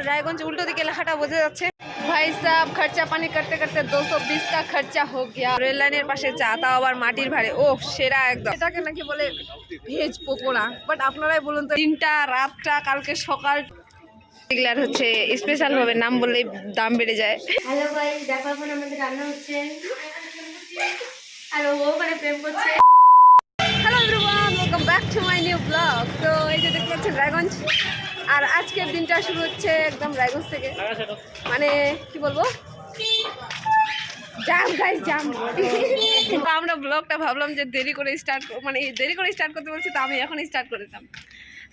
रायगंज उल्टो दिखे लेखाटा बोझा जाच्छे। भाई साहब खर्चा पानी करते करते 220 का खर्चा हो गया। रेल लाइनेर पाशे चा ताओ आबार माटिर भाड़े। ओ सेरा एकदम। एटाके नाकि बोले भेज पकोड़ा, बाट आपनाराई बोलुन तो दिनटा रातटा कालके सकाल এগুলার হচ্ছে স্পেশাল ভাবে নাম বললেই দাম বেড়ে যায়। হ্যালো গাইস, দেখো এখন আমাদের রান্না হচ্ছে আর ও ওখানে প্রেম করছে। Hello everyone, welcome back to my new blog. তো এই যে দেখতে পাচ্ছেন রায়গঞ্জ, আর আজকের দিনটা শুরু হচ্ছে একদম রায়গঞ্জ থেকে। মানে কি বলবো, জাম গাইস জাম। কিন্তু আমরা ব্লগটা ভাবলাম যে দেরি করে স্টার্ট করতে বলছি, তো আমি এখন স্টার্ট করে দিতাম।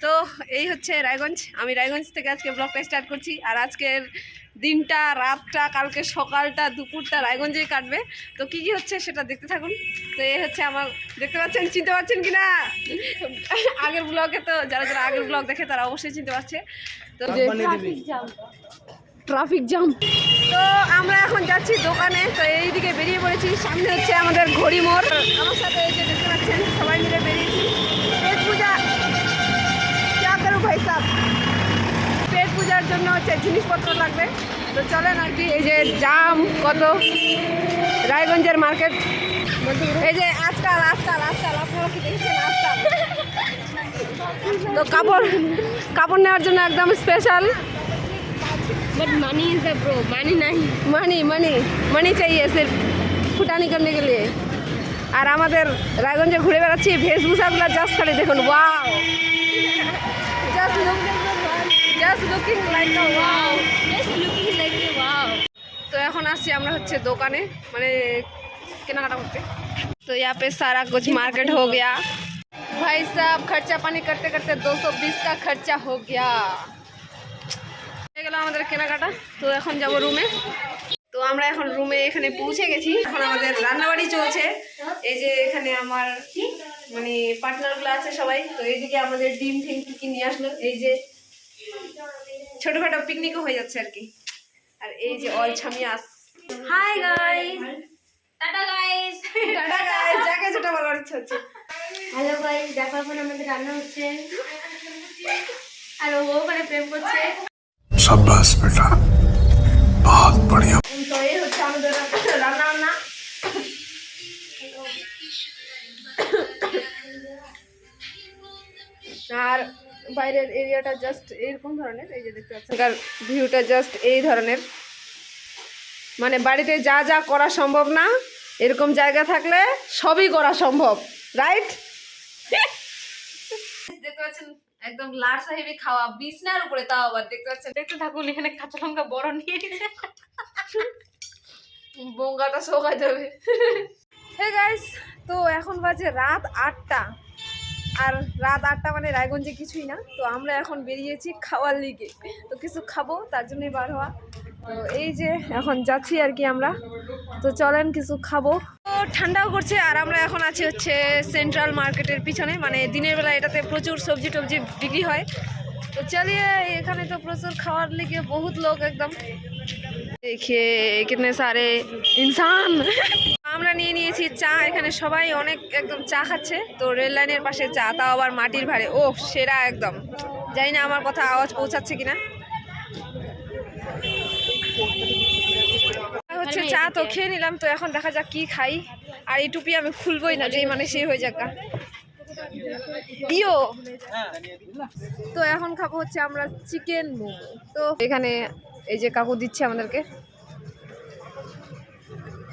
তো এই হচ্ছে রায়গঞ্জ, আমি রায়গঞ্জ থেকে আজকে ব্লগটা স্টার্ট করছি। আর আজকের দিনটা রাতটা কালকে সকালটা দুপুরটা রায়গঞ্জেই কাটবে। তো কী কী হচ্ছে সেটা দেখতে থাকুন। তো এই হচ্ছে আমার, দেখতে পাচ্ছেন, চিনতে পারছেন কি না? আগের ব্লগে তো যারা যারা আগের ব্লগ দেখে তারা অবশ্যই চিনতে পারছে। তো যে ট্রাফিক জ্যাম। তো আমরা এখন যাচ্ছি দোকানে। তো এইদিকে বেরিয়ে পড়েছি, সামনে হচ্ছে আমাদের ঘড়ি মোড়। আমার সাথে এই যে দেখতে পাচ্ছেন সবাই মিলে বেরিয়েছি। পেট পূজা क्या करूँ भाई साहब, পেট পূজার জন্য হচ্ছে জিনিসপত্র লাগবে। তো চলেন আর কি। এই যে জাম কত রায়গঞ্জের মার্কেট। এই যে আজকাল আপনারা কি দেখছেন আজকাল। তো কাপড় নেওয়ার জন্য একদম special. But money is the bro, money नहीं, মানি চাইয়ে সির্ফ ফুটানি করনে के लिए। আর আমাদের রায়গঞ্জে ঘুরে বেড়াচ্ছি, বেশভূষাগুলো জাস্ট খালি দেখুন, wow, just looking like a wow, just looking like a wow। तो এখন আসছি আমরা হচ্ছে দোকানে, মানে কেনাকাটা করতে। तो यहाँ पे सारा कुछ मार्केट हो गया। भाई साहब खर्चा पानी करते करते 220 का खर्चा हो गया। হয়ে গেল আমাদের কেনাকাটা। তো এখন যাব রুমে। তো আমরা এখন রুমে এখানে পৌঁছে গেছি। এখন আমাদের রান্নাবাড়ি চলছে। এই যে এখানে আমার মানে পার্টনারগুলো আছে সবাই। তো এইদিকে আমাদের ডিম টিম কি নিয়ে আসলো। এই যে ছোটখাটো পিকনিকও হয়ে যাচ্ছে আর কি। আর এই যে অল ছামিয়াস। हाय गाइस, টাটা গাইস, যাকে যেটা বলার ইচ্ছা হচ্ছে। হ্যালো গাইস, দেখো এখন আমাদের রান্না হচ্ছে আর ও ওখানে প্রেম করছে। शाबाश बेटा, बहुत बढ़िया। তো এই হচ্ছে আমাদের রান্না। আর বাইরের এরিয়াটা জাস্ট এইরকম ধরনের। এই যে দেখতে পাচ্ছেন ভিউটা জাস্ট এই ধরনের। মানে বাড়িতে যা যা করা সম্ভব না, এরকম জায়গা থাকলে সবই করা সম্ভব, রাইট? দেখতে পাচ্ছেন একদম লাল সাহেবি খাওয়া, বিছনার উপরে, তাও আবার দেখতে পাচ্ছেন। দেখতে থাকুন, এখানে কাঁচা লঙ্কা বড় নিয়ে নিয়েছে, বঙ্গাটা শোকাই যাবে। হে গাইস, তো এখন বাজে রাত 8টা। আর রাত 8টা মানে রায়গঞ্জে কিছুই না। তো আমরা এখন বেরিয়েছি খাওয়ার লিগে। তো কিছু খাবো, তার জন্যই বার হওয়া। তো এই যে এখন যাচ্ছি আর কি আমরা। তো চলেন কিছু খাবো। তো ঠান্ডাও করছে। আর আমরা এখন আছি হচ্ছে সেন্ট্রাল মার্কেটের পিছনে। মানে দিনের বেলা এটাতে প্রচুর সবজি টবজি বিক্রি হয়। তো চলিয়ে, এখানে তো প্রচুর খাওয়ার লিগে বহুত লোক একদম। দেখিয়ে কিতনে সারে ইনসান। আমরা নিয়ে নিয়েছি চা। এখানে সবাই অনেক একদম চা খাচ্ছে। তো রেল লাইনের পাশে চা, তাও আবার মাটির ভাড়ে। ও সেরা একদম। জানি না আমার কথা আওয়াজ পৌঁছাচ্ছে কিনা। হচ্ছে চা তো খেয়ে নিলাম। তো এখন দেখা যাক কি খাই। আর এই টুপি আমি খুলবই না, যেই মানে সেই হয়ে যাক ইয়ো। তো এখন খাবো হচ্ছে আমরা চিকেন মোমো। তো এখানে এই যে কাকু দিচ্ছে আমাদেরকে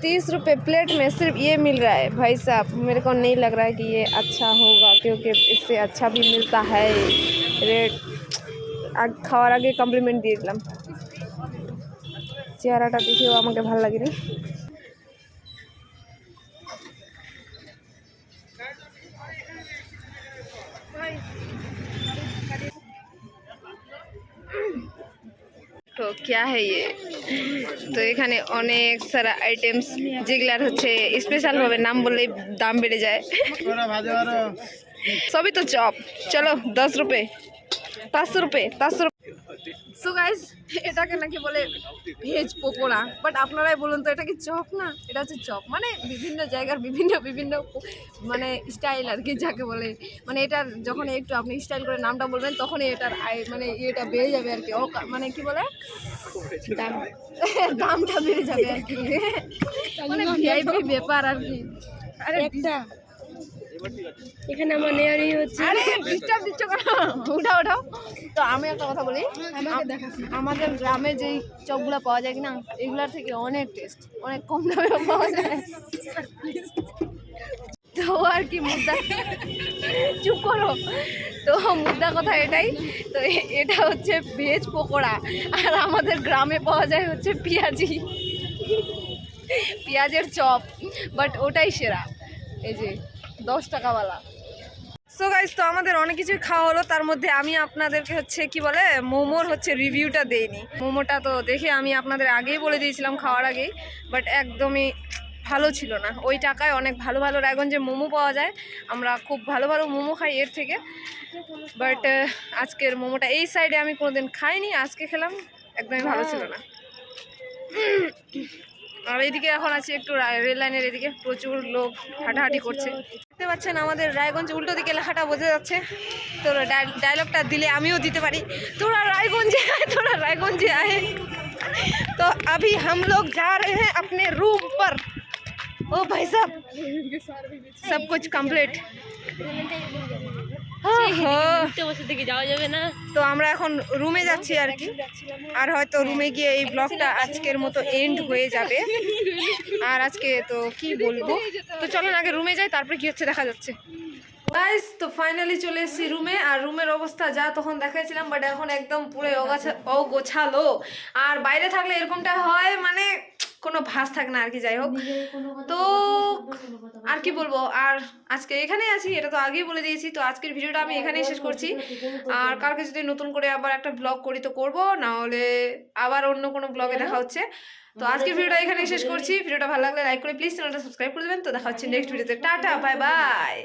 30 रुपये प्लेट में सिर्फ ये मिल रहा है। भाई साहब मेरे को नहीं लग रहा है कि ये अच्छा होगा, क्योंकि इससे अच्छा भी मिलता है रेट। খাওয়ার আগে কমপ্লিমেন্ট দিয়ে দিলাম। চেহারাটা দেখেও আমাকে ভালো লাগেনি। তো क्या है ये? তো এখানে অনেক সারা আইটেমস, যেগুলার হচ্ছে স্পেশাল ভাবে নাম বললেই দাম বেড়ে যায়। সবই তো চপ। চলো 10 रुपये, 500 रुपये, 500 रुपये। সো গাইস এটাকে নাকি বলে ভেজ পকোড়া, বাট আপনারাই বলুন তো এটা কি চপ না? এটা হচ্ছে চপ, মানে বিভিন্ন জায়গার বিভিন্ন বিভিন্ন মানে স্টাইল আর কি যাকে বলে, মানে এটার যখন একটু আপনি স্টাইল করে নামটা বলবেন তখনই এটার মানে এটা বেড়ে যাবে আর কি, মানে কি বলে দামটা বেড়ে যাবে আর কি, মানে ভিআইপি ব্যাপার আর কি। আরে একটা এখানে আমার নেয়ারই হচ্ছে। আরে ডিস্টার্ব দিচ্ছ কেন? উঠাও উঠাও। তো আমি একটা কথা বলি, আমাদের গ্রামে যেই চপগুলো পাওয়া যায় কিনা এগুলার থেকে অনেক টেস্ট, অনেক কম দামে পাওয়া যায়। তো আর কি মুদ্রা, চুপ করো। তো মুদ্রা কথা এটাই, তো এটা হচ্ছে ভেজ পকোড়া, আর আমাদের গ্রামে পাওয়া যায় হচ্ছে পেঁয়াজের চপ, বাট ওটাই সেরা। এই যে 10 টাকাওয়ালা। সো গাইস তো আমাদের অনেক কিছুই খাওয়া হলো, তার মধ্যে আমি আপনাদেরকে হচ্ছে কি বলে মোমোর হচ্ছে রিভিউটা দেইনি। মোমোটা তো দেখে আমি আপনাদের আগেই বলে দিয়েছিলাম খাওয়ার আগেই, বাট একদমই ভালো ছিল না। ওই টাকায় অনেক ভালো ভালো রায়গঞ্জে মোমো পাওয়া যায়, আমরা খুব ভালো ভালো মোমো খাই এর থেকে, বাট আজকের মোমোটা এই সাইডে আমি কোনোদিন খাইনি, আজকে খেলাম, একদমই ভালো ছিল না। আর এইদিকে এখন আছি একটু রেল লাইনের এদিকে, প্রচুর লোক হাঁটাহাঁটি করছে। দেখতে পাচ্ছেন আমাদের রায়গঞ্জ উল্টো দিকে লেখাটা বোঝা যাচ্ছে। তোর ডায়লগটা দিলে আমিও দিতে পারি, তোরা রায়গঞ্জে আয়, তোরা রাयगंज आए। तो अभी हम लोग जा रहे हैं अपने रूम पर। ओ भाई साहब सब कुछ कंप्लीट। বসে থেকে যাওয়া যাবে না। তো আমরা এখন রুমে যাচ্ছি আর কি, আর হয়তো রুমে গিয়ে এই ব্লগটা আজকের মতো এন্ড হয়ে যাবে। আর আজকে তো কি বলবো, তো চলেন আগে রুমে যাই, তারপরে কি হচ্ছে দেখা যাচ্ছে। গাইস তো ফাইনালি চলে এসেছি রুমে, আর রুমের অবস্থা যা তখন দেখাইছিলাম, বাট এখন একদম পুরো অগোছালো। আর বাইরে থাকলে এরকমটা হয়, মানে কোনো ভাস থাকে না আর কি। যাই হোক, তো আর কি বলবো, আর আজকে এখানেই আছি, এটা তো আগেই বলে দিয়েছি। তো আজকের ভিডিওটা আমি এখানেই শেষ করছি, আর কালকে যদি নতুন করে আবার একটা ব্লগ করি তো করবো, না হলে আবার অন্য কোনো ব্লগে দেখা হচ্ছে। তো আজকের ভিডিওটা এখানেই শেষ করছি। ভিডিওটা ভালো লাগলে লাইক করে প্লিজ চ্যানেলটা সাবস্ক্রাইব করে দেবেন। তো দেখা হচ্ছে নেক্সট ভিডিওতে। Tata, bye bye.